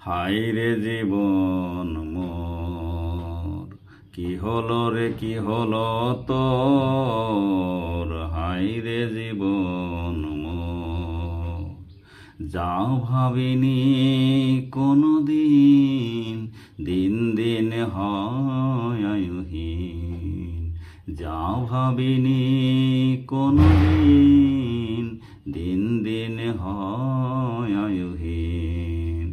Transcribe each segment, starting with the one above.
হায় রে জীবন মোর, কি হলো রে কি হলো তোর, হায় রে জীবন মোর। যাও ভাবিনি কোনো দিন, দিন দিন হয় আয়ুহীন। যাও ভাবিনি কোনো দিন, দিন দিন হয় আয়ুহীন।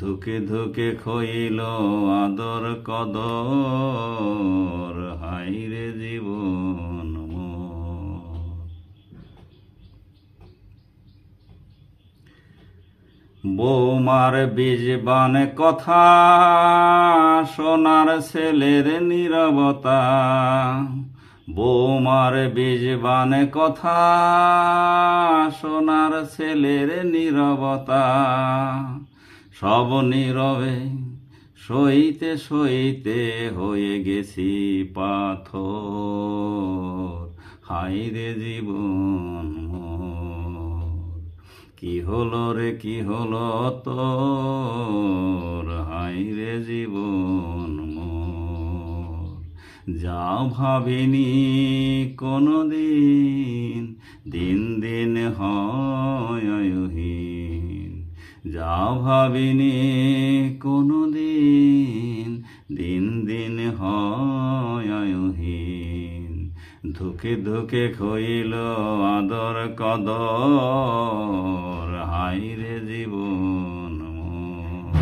ধুকে ধুকে খইল আদর কদর, হায় রে জীবন মোর। বৌমার বীজবান কথা, সোনার ছেলের নীরবতা। বৌমার বীজবান কথা, সোনার ছেলের নীরবতা। সব নীরবে সইতে সইতে হয়ে গেছি পাথর, হায় রে জীবন মোর। কি হলো রে কি হলো তোর, হায় রে জীবন মোর। যাও ভাবিনি কোনো দিন, দিন দিন হয় আয়ুহীন। যাও ভাবিনি কোনো দিন, দিন দিন হয় আয়ুহীন। ধুকে ধুকে খইল আদর কদর, হায় রে জীবন মোর।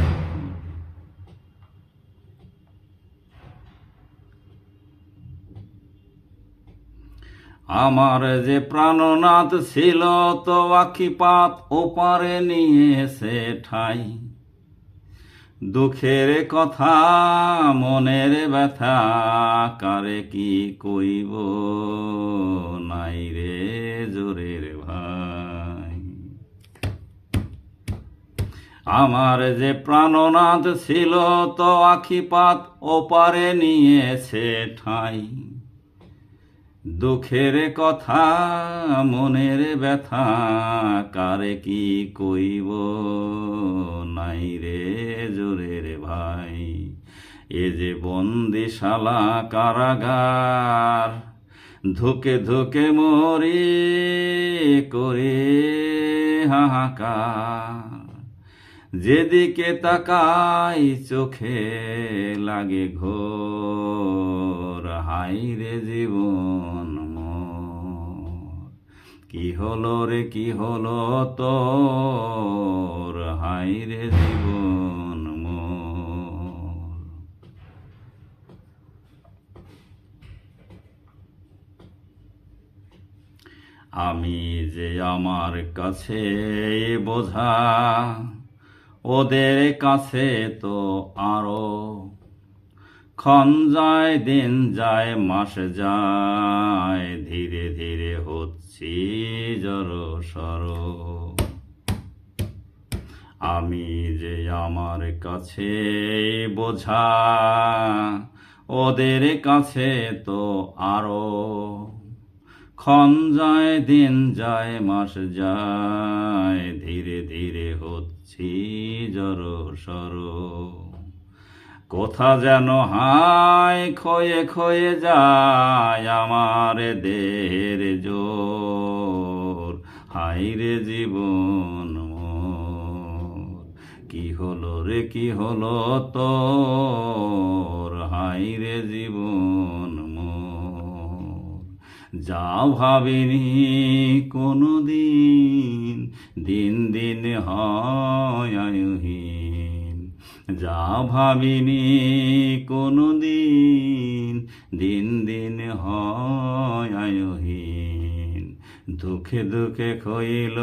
আমার যে প্রাণনাথ ছিল তো আখিপাত ওপারে নিয়েছে ঠাই। দুঃখের কথা মনের ব্যথা কারে কি কইব, নাই রে জোরের ভাই। আমার যে প্রাণনাথ ছিল তো আখিপাত ওপারে নিয়েছে ঠাই। দুঃখের কথা মনের ব্যথা কারে কি কইব, নাই রে জোরের ভাই। এ যে বন্দিশালা কারাগার, ধুকে ধুকে মরি করে হাহাকার। যেদিকে তাকাই চোখে লাগে ঘোর, হায় রে জীবন মোর। কি হলো রে কি হলো তোর, হায় রে জীবন মোর। আমি যে আমার কাছে বোঝা, ওদের কাছে তো আরো। ক্ষণ যায় দিন যায় মাস যায়, ধীরে ধীরে হচ্ছি জড়সড়। আমি যে আমার কাছে বোঝা, ওদের কাছে তো আরো। ক্ষণ যায় দিন যায় মাস যায়, ধীরে ধীরে হচ্ছি জড়সড়। কোথা যেন হায় ক্ষয়ে ক্ষয়ে যায় আমার দেহের জোর, হায় রে জীবন মোর। কি হলো রে কি হলো তোর, হায় রে জীবন মোর। যাও ভাবিনি কোনো দিন, দিন দিন হয় আয়ুহীন। যাও ভাবিনি কোনো দিন, দিন দিন হয় আয়ুহীন। দুঃখে দুঃখে খইল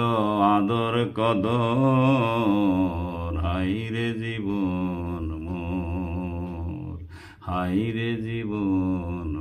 আদর কদর, হায় রে জীবন মোর, হায় রে জীবন